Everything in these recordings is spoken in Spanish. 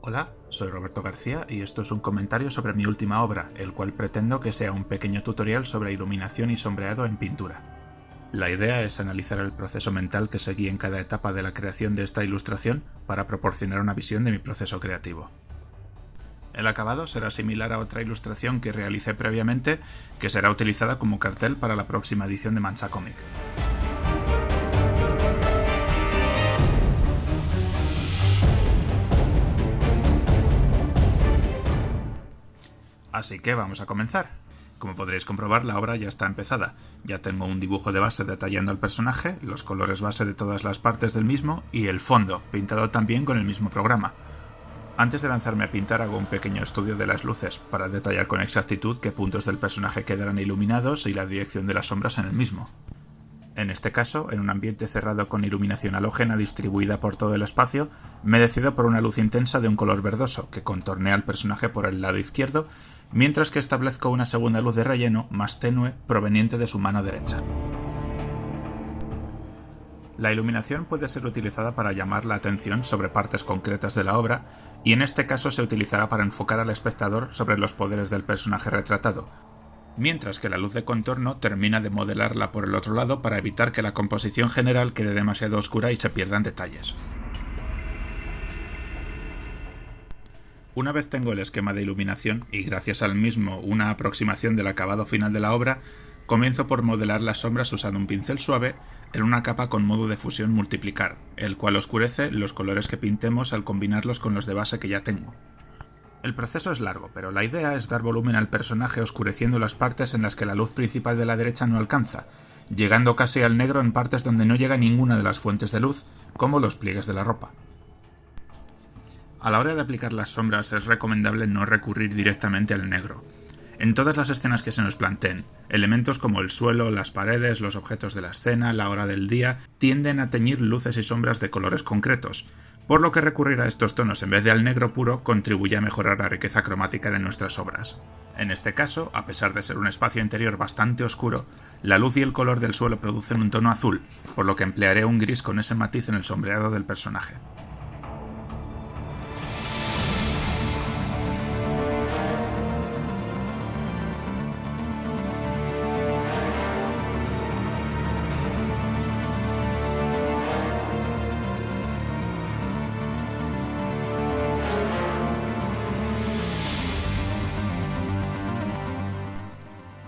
Hola, soy Roberto García y esto es un comentario sobre mi última obra, el cual pretendo que sea un pequeño tutorial sobre iluminación y sombreado en pintura. La idea es analizar el proceso mental que seguí en cada etapa de la creación de esta ilustración para proporcionar una visión de mi proceso creativo. El acabado será similar a otra ilustración que realicé previamente, que será utilizada como cartel para la próxima edición de Mansa Comic. Así que vamos a comenzar. Como podréis comprobar, la obra ya está empezada. Ya tengo un dibujo de base detallando al personaje, los colores base de todas las partes del mismo y el fondo, pintado también con el mismo programa. Antes de lanzarme a pintar hago un pequeño estudio de las luces, para detallar con exactitud qué puntos del personaje quedarán iluminados y la dirección de las sombras en el mismo. En este caso, en un ambiente cerrado con iluminación halógena distribuida por todo el espacio, me decido por una luz intensa de un color verdoso, que contornea al personaje por el lado izquierdo, mientras que establezco una segunda luz de relleno, más tenue, proveniente de su mano derecha. La iluminación puede ser utilizada para llamar la atención sobre partes concretas de la obra, y en este caso se utilizará para enfocar al espectador sobre los poderes del personaje retratado, mientras que la luz de contorno termina de modelarla por el otro lado para evitar que la composición general quede demasiado oscura y se pierdan detalles. Una vez tengo el esquema de iluminación y gracias al mismo una aproximación del acabado final de la obra, comienzo por modelar las sombras usando un pincel suave en una capa con modo de fusión multiplicar, el cual oscurece los colores que pintemos al combinarlos con los de base que ya tengo. El proceso es largo, pero la idea es dar volumen al personaje oscureciendo las partes en las que la luz principal de la derecha no alcanza, llegando casi al negro en partes donde no llega ninguna de las fuentes de luz, como los pliegues de la ropa. A la hora de aplicar las sombras es recomendable no recurrir directamente al negro. En todas las escenas que se nos planteen, elementos como el suelo, las paredes, los objetos de la escena, la hora del día, tienden a teñir luces y sombras de colores concretos, por lo que recurrir a estos tonos en vez de al negro puro contribuye a mejorar la riqueza cromática de nuestras obras. En este caso, a pesar de ser un espacio interior bastante oscuro, la luz y el color del suelo producen un tono azul, por lo que emplearé un gris con ese matiz en el sombreado del personaje.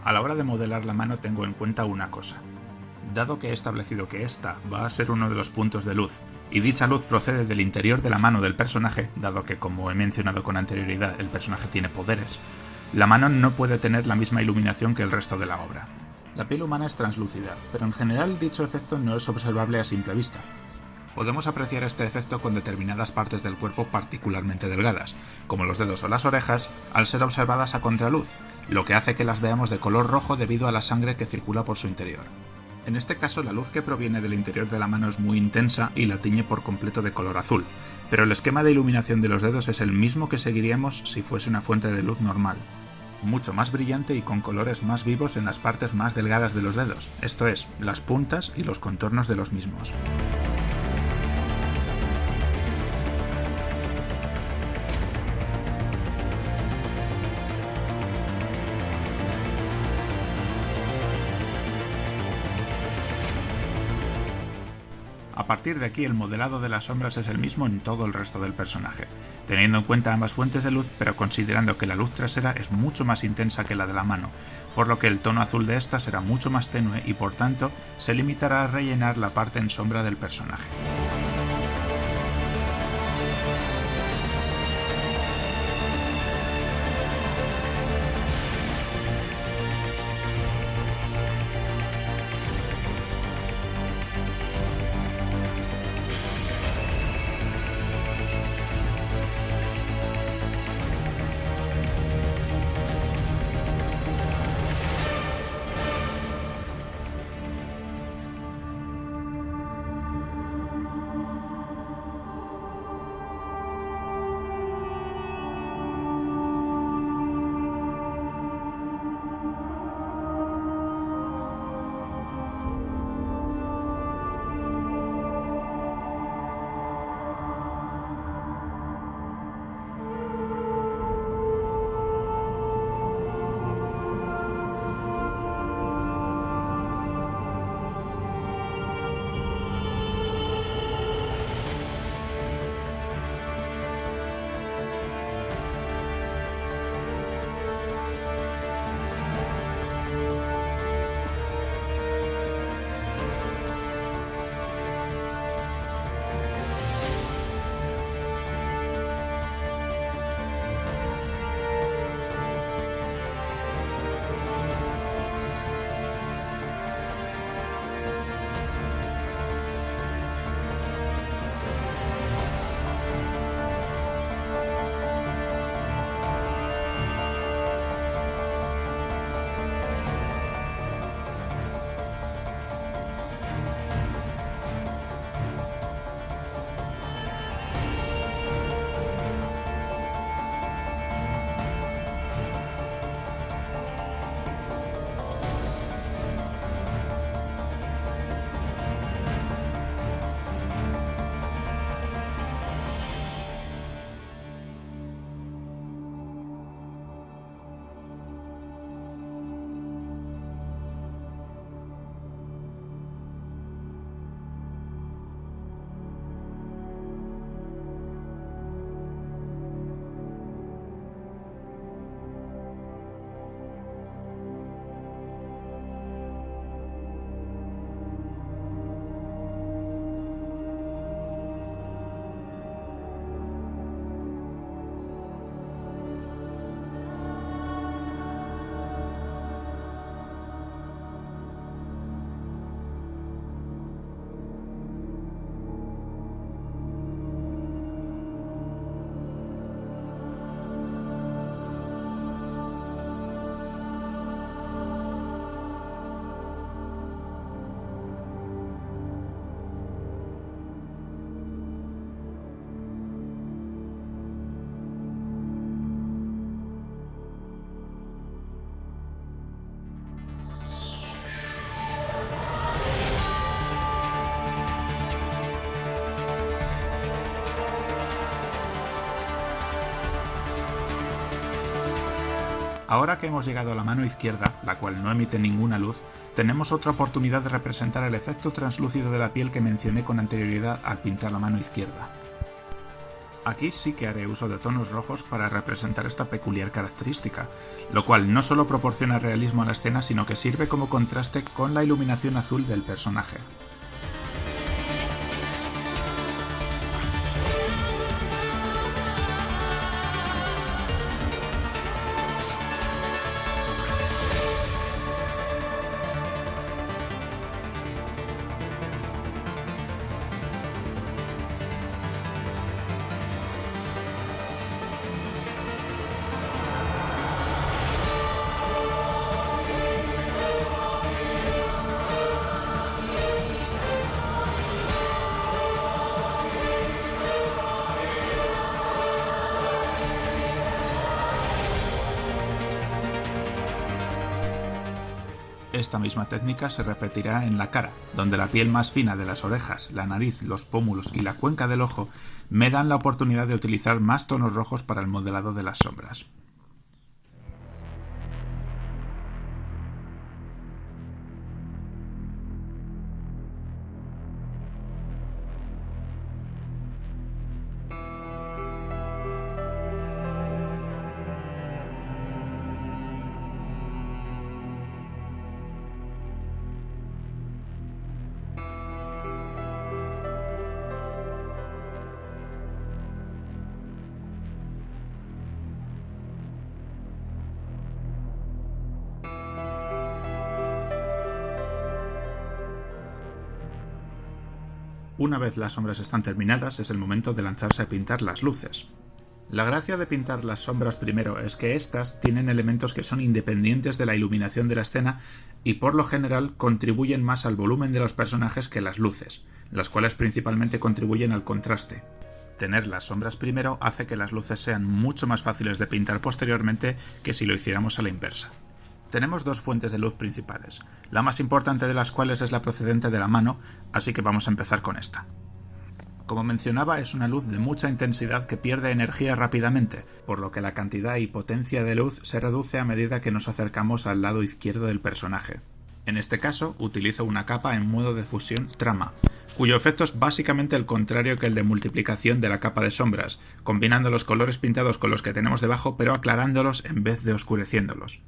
A la hora de modelar la mano tengo en cuenta una cosa. Dado que he establecido que esta va a ser uno de los puntos de luz, y dicha luz procede del interior de la mano del personaje, dado que, como he mencionado con anterioridad, el personaje tiene poderes, la mano no puede tener la misma iluminación que el resto de la obra. La piel humana es translúcida, pero en general dicho efecto no es observable a simple vista. Podemos apreciar este efecto con determinadas partes del cuerpo particularmente delgadas, como los dedos o las orejas, al ser observadas a contraluz, lo que hace que las veamos de color rojo debido a la sangre que circula por su interior. En este caso, la luz que proviene del interior de la mano es muy intensa y la tiñe por completo de color azul, pero el esquema de iluminación de los dedos es el mismo que seguiríamos si fuese una fuente de luz normal. Mucho más brillante y con colores más vivos en las partes más delgadas de los dedos, esto es, las puntas y los contornos de los mismos. A partir de aquí el modelado de las sombras es el mismo en todo el resto del personaje, teniendo en cuenta ambas fuentes de luz pero considerando que la luz trasera es mucho más intensa que la de la mano, por lo que el tono azul de esta será mucho más tenue y por tanto se limitará a rellenar la parte en sombra del personaje. Ahora que hemos llegado a la mano izquierda, la cual no emite ninguna luz, tenemos otra oportunidad de representar el efecto translúcido de la piel que mencioné con anterioridad al pintar la mano izquierda. Aquí sí que haré uso de tonos rojos para representar esta peculiar característica, lo cual no solo proporciona realismo a la escena, sino que sirve como contraste con la iluminación azul del personaje. Esta misma técnica se repetirá en la cara, donde la piel más fina de las orejas, la nariz, los pómulos y la cuenca del ojo me dan la oportunidad de utilizar más tonos rojos para el modelado de las sombras. Una vez las sombras están terminadas, es el momento de lanzarse a pintar las luces. La gracia de pintar las sombras primero es que éstas tienen elementos que son independientes de la iluminación de la escena y por lo general contribuyen más al volumen de los personajes que las luces, las cuales principalmente contribuyen al contraste. Tener las sombras primero hace que las luces sean mucho más fáciles de pintar posteriormente que si lo hiciéramos a la inversa. Tenemos dos fuentes de luz principales, la más importante de las cuales es la procedente de la mano, así que vamos a empezar con esta. Como mencionaba, es una luz de mucha intensidad que pierde energía rápidamente, por lo que la cantidad y potencia de luz se reduce a medida que nos acercamos al lado izquierdo del personaje. En este caso, utilizo una capa en modo de fusión trama, cuyo efecto es básicamente el contrario que el de multiplicación de la capa de sombras, combinando los colores pintados con los que tenemos debajo pero aclarándolos en vez de oscureciéndolos.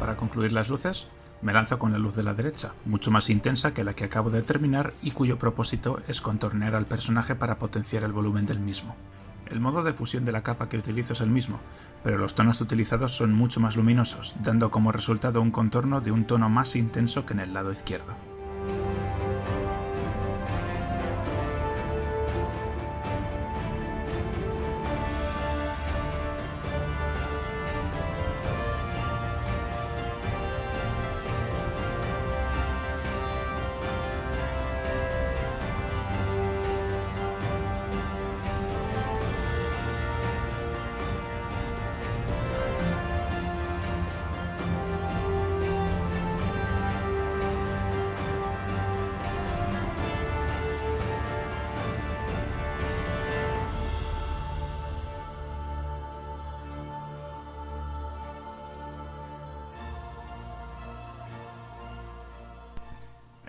Para concluir las luces, me lanzo con la luz de la derecha, mucho más intensa que la que acabo de terminar y cuyo propósito es contornear al personaje para potenciar el volumen del mismo. El modo de fusión de la capa que utilizo es el mismo, pero los tonos utilizados son mucho más luminosos, dando como resultado un contorno de un tono más intenso que en el lado izquierdo.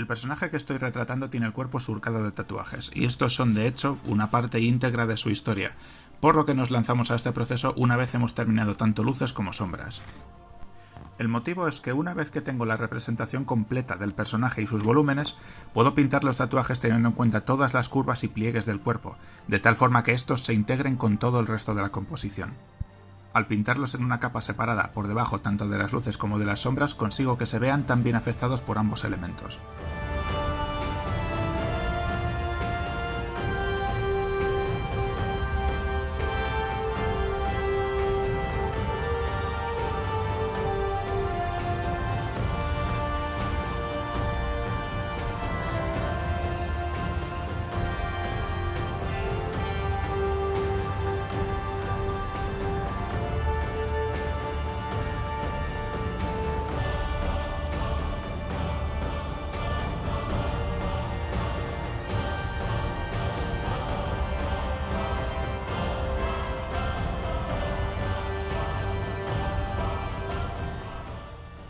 El personaje que estoy retratando tiene el cuerpo surcado de tatuajes, y estos son de hecho una parte íntegra de su historia, por lo que nos lanzamos a este proceso una vez hemos terminado tanto luces como sombras. El motivo es que una vez que tengo la representación completa del personaje y sus volúmenes, puedo pintar los tatuajes teniendo en cuenta todas las curvas y pliegues del cuerpo, de tal forma que estos se integren con todo el resto de la composición. Al pintarlos en una capa separada por debajo tanto de las luces como de las sombras, consigo que se vean tan bien afectados por ambos elementos.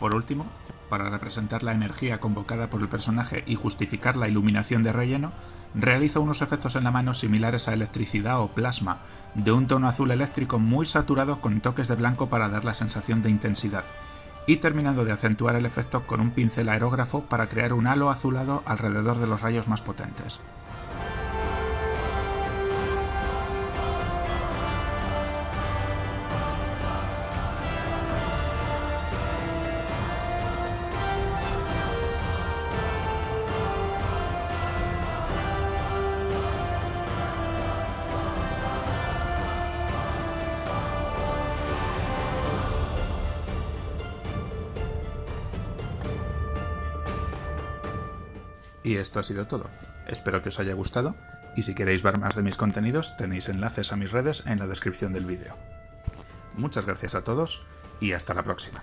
Por último, para representar la energía convocada por el personaje y justificar la iluminación de relleno, realizo unos efectos en la mano similares a electricidad o plasma, de un tono azul eléctrico muy saturado con toques de blanco para dar la sensación de intensidad, y terminando de acentuar el efecto con un pincel aerógrafo para crear un halo azulado alrededor de los rayos más potentes. Y esto ha sido todo. Espero que os haya gustado, y si queréis ver más de mis contenidos tenéis enlaces a mis redes en la descripción del vídeo. Muchas gracias a todos y hasta la próxima.